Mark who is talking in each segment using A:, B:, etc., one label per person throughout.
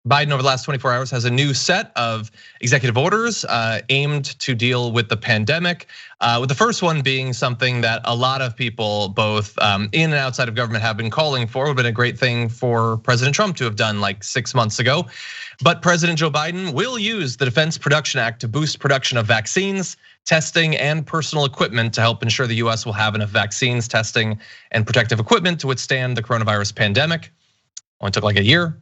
A: Biden over the last 24 hours has a new set of executive orders aimed to deal with the pandemic. With the first one being something that a lot of people, both in and outside of government, have been calling for. It would have been a great thing for President Trump to have done like 6 months ago. But President Joe Biden will use the Defense Production Act to boost production of vaccines, testing, and personal equipment to help ensure the US will have enough vaccines, testing, and protective equipment to withstand the coronavirus pandemic. Only took like a year.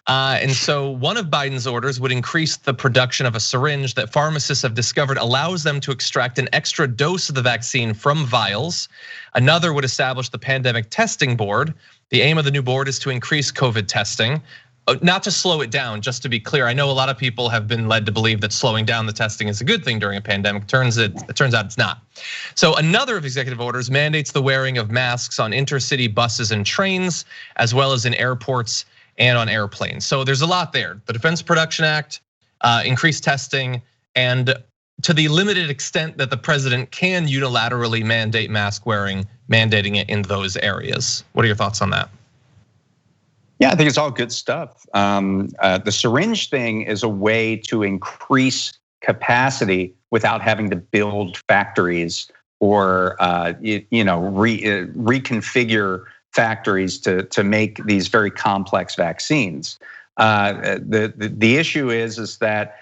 A: And so one of Biden's orders would increase the production of a syringe that pharmacists have discovered allows them to extract an extra dose of the vaccine from vials. Another would establish the pandemic testing board. The aim of the new board is to increase COVID testing, not to slow it down, just to be clear. I know a lot of people have been led to believe that slowing down the testing is a good thing during a pandemic. It turns out it's not. So another of executive orders mandates the wearing of masks on intercity buses and trains, as well as in airports and on airplanes. So there's a lot there. The Defense Production Act, increased testing, and to the limited extent that the president can unilaterally mandate mask wearing, mandating it in those areas. What are your thoughts on that?
B: Yeah, I think it's all good stuff. The syringe thing is a way to increase capacity without having to build factories or reconfigure factories to make these very complex vaccines. The issue is that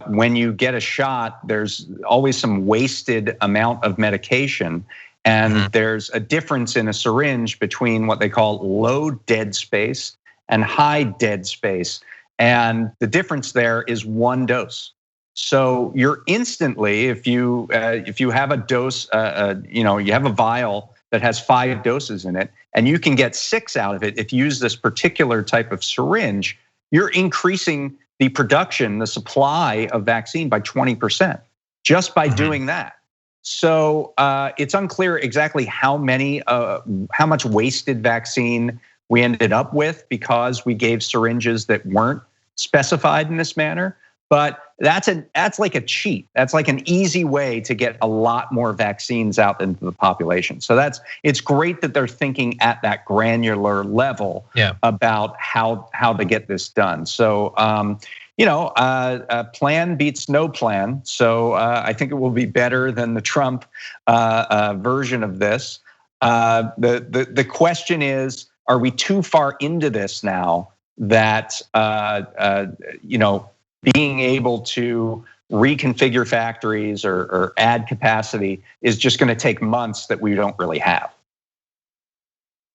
B: when you get a shot, there's always some wasted amount of medication. And there's a difference in a syringe between what they call low dead space and high dead space. And the difference there is 1 dose. So you're instantly, if you have a dose, you have a vial that has 5 doses in it, and you can get 6 out of it if you use this particular type of syringe, you're increasing the production, the supply of vaccine by 20% just by doing that. So it's unclear exactly how much wasted vaccine we ended up with because we gave syringes that weren't specified in this manner. But that's like a cheat. That's like an easy way to get a lot more vaccines out into the population. So it's great that they're thinking at that granular level about how to get this done. So plan beats no plan. So I think it will be better than the Trump version of this. The question is, are we too far into this now that being able to reconfigure factories or add capacity is just going to take months that we don't really have?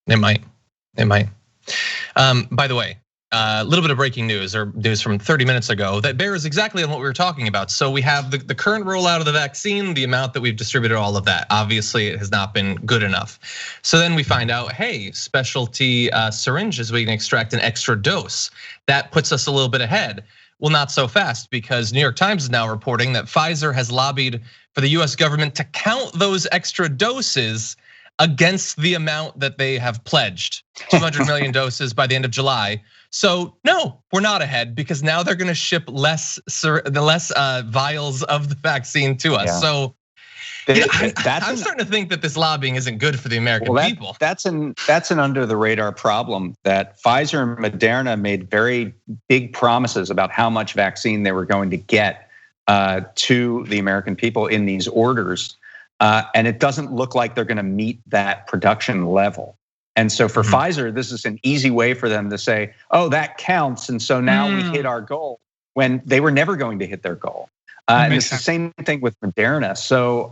A: It might. By the way, a little bit of breaking news or news from 30 minutes ago that bears exactly on what we were talking about. So we have the current rollout of the vaccine, the amount that we've distributed, all of that. Obviously, it has not been good enough. So then we find out, hey, specialty syringes, we can extract an extra dose. That puts us a little bit ahead. Well, not so fast, because New York Times is now reporting that Pfizer has lobbied for the US government to count those extra doses against the amount that they have pledged, 200 million doses by the end of July. So no, we're not ahead, because now they're gonna ship less vials of the vaccine to us. Yeah. So I'm starting to think that this lobbying isn't good for the American people. That's
B: an under the radar problem, that Pfizer and Moderna made very big promises about how much vaccine they were going to get to the American people in these orders. And it doesn't look like they're gonna meet that production level. And so for Pfizer, this is an easy way for them to say, oh, that counts. And so now we hit our goal, when they were never going to hit their goal. And it's the same thing with Moderna. So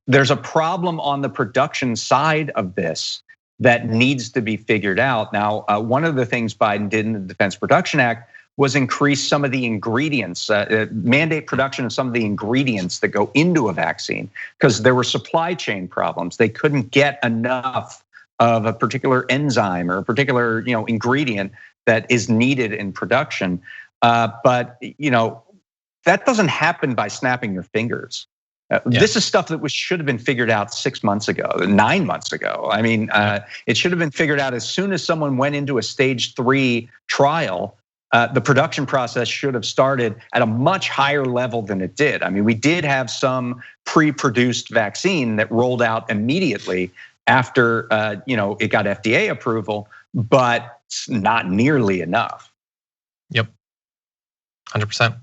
B: there's a problem on the production side of this that needs to be figured out. Now, one of the things Biden did in the Defense Production Act was increase some of the ingredients, mandate production of some of the ingredients that go into a vaccine, because there were supply chain problems. They couldn't get enough of a particular enzyme or a particular ingredient that is needed in production. But that doesn't happen by snapping your fingers. This is stuff that should have been figured out 6 months ago, 9 months ago. I mean, it should have been figured out as soon as someone went into a stage 3 trial. The production process should have started at a much higher level than it did. I mean, we did have some pre-produced vaccine that rolled out immediately after it got FDA approval. but not nearly enough.
A: Yep, 100%.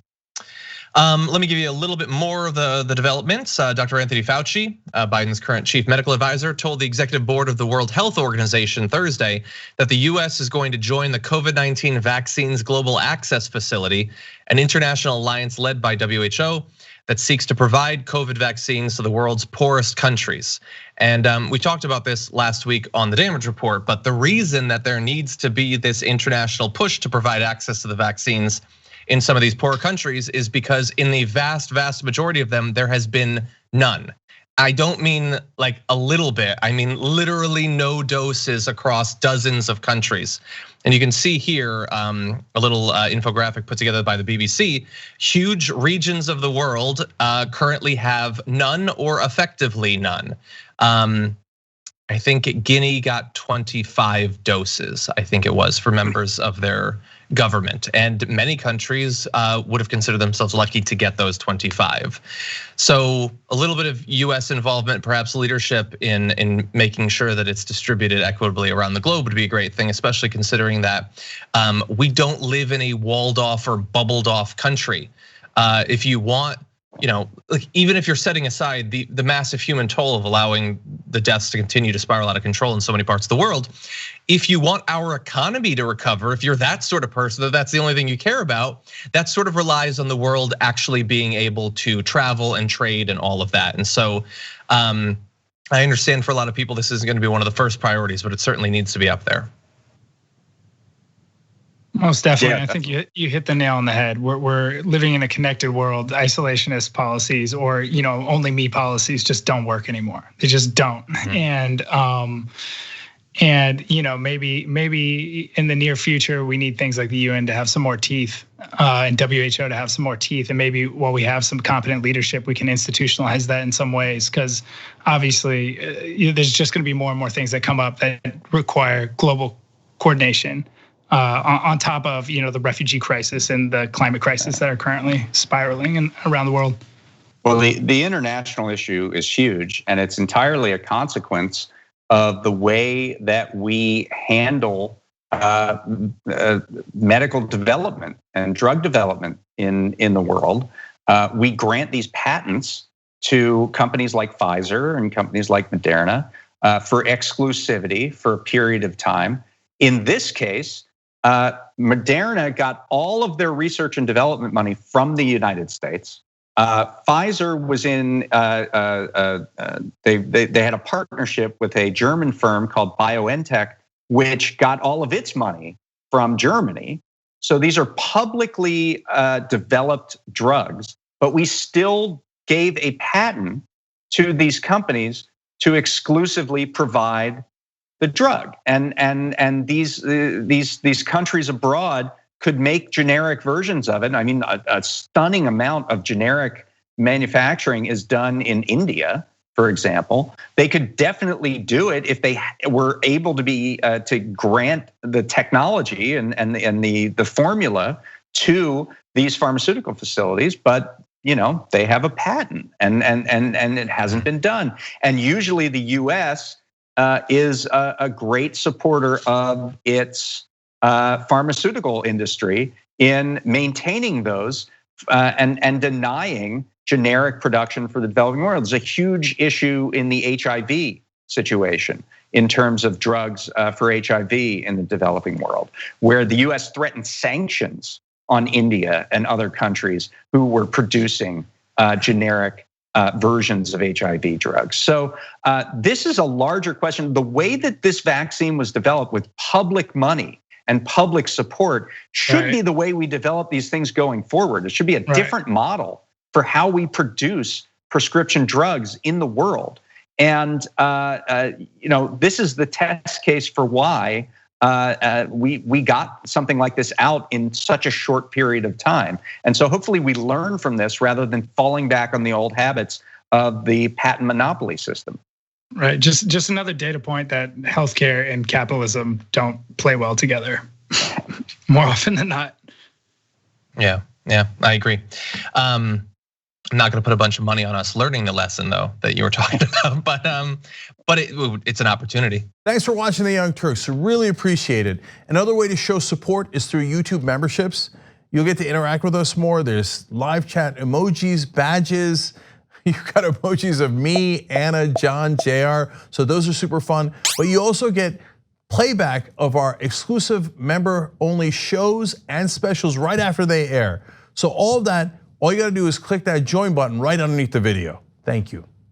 A: Let me give you a little bit more of the developments. Dr. Anthony Fauci, Biden's current chief medical advisor, told the executive board of the World Health Organization Thursday that the US is going to join the COVID-19 Vaccines Global Access Facility, an international alliance led by WHO that seeks to provide COVID vaccines to the world's poorest countries. And we talked about this last week on the damage report, but the reason that there needs to be this international push to provide access to the vaccines in some of these poor countries is because in the vast majority of them, there has been none. I don't mean like a little bit, I mean literally no doses across dozens of countries. And you can see here a little infographic put together by the BBC. Huge regions of the world currently have none or effectively none. I think Guinea got 25 doses, I think it was, for members of their government. And many countries would have considered themselves lucky to get those 25. So a little bit of US involvement, perhaps leadership in making sure that it's distributed equitably around the globe would be a great thing, especially considering that we don't live in a walled off or bubbled off country. If you want, like even if you're setting aside the massive human toll of allowing the deaths to continue to spiral out of control in so many parts of the world, if you want our economy to recover, if you're that sort of person, that's the only thing you care about, that sort of relies on the world actually being able to travel and trade and all of that. And so I understand for a lot of people, this isn't gonna be one of the first priorities, but it certainly needs to be up there.
C: Most definitely. Yeah, I think you hit the nail on the head. We're living in a connected world. Isolationist policies or only me policies just don't work anymore. They just don't. Mm-hmm. And maybe in the near future we need things like the UN to have some more teeth, and WHO to have some more teeth, and maybe while we have some competent leadership, we can institutionalize that in some ways. Because obviously, there's just going to be more and more things that come up that require global coordination. On top of the refugee crisis and the climate crisis that are currently spiraling around the world.
B: Well, the international issue is huge, and it's entirely a consequence of the way that we handle medical development and drug development in the world. We grant these patents to companies like Pfizer and companies like Moderna for exclusivity for a period of time. In this case, Moderna got all of their research and development money from the United States. Pfizer was in, they had a partnership with a German firm called BioNTech, which got all of its money from Germany. So these are publicly developed drugs, but we still gave a patent to these companies to exclusively provide the drug, and these countries abroad could make generic versions of it. I mean, a stunning amount of generic manufacturing is done in India, for example. They could definitely do it if they were able to grant the technology and the formula to these pharmaceutical facilities, but they have a patent, and it hasn't been done. And usually the US is a great supporter of its pharmaceutical industry in maintaining those and denying generic production for the developing world. There's a huge issue in the HIV situation in terms of drugs for HIV in the developing world, where the US threatened sanctions on India and other countries who were producing generic versions of HIV drugs. So this is a larger question. The way that this vaccine was developed with public money and public support should be the way we develop these things going forward. It should be a different model for how we produce prescription drugs in the world. And this is the test case for why we got something like this out in such a short period of time. And so hopefully we learn from this rather than falling back on the old habits of the patent monopoly system.
C: Right, just another data point that healthcare and capitalism don't play well together more often than not.
A: Yeah, I agree. I'm not going to put a bunch of money on us learning the lesson though that you were talking about, but it's an opportunity.
D: Thanks for watching the Young Turks. Really appreciate it. Another way to show support is through YouTube memberships. You'll get to interact with us more. There's live chat emojis, badges. You've got emojis of me, Anna, John, JR. So those are super fun. But you also get playback of our exclusive member-only shows and specials right after they air. So all of that, all you gotta do is click that join button right underneath the video. Thank you.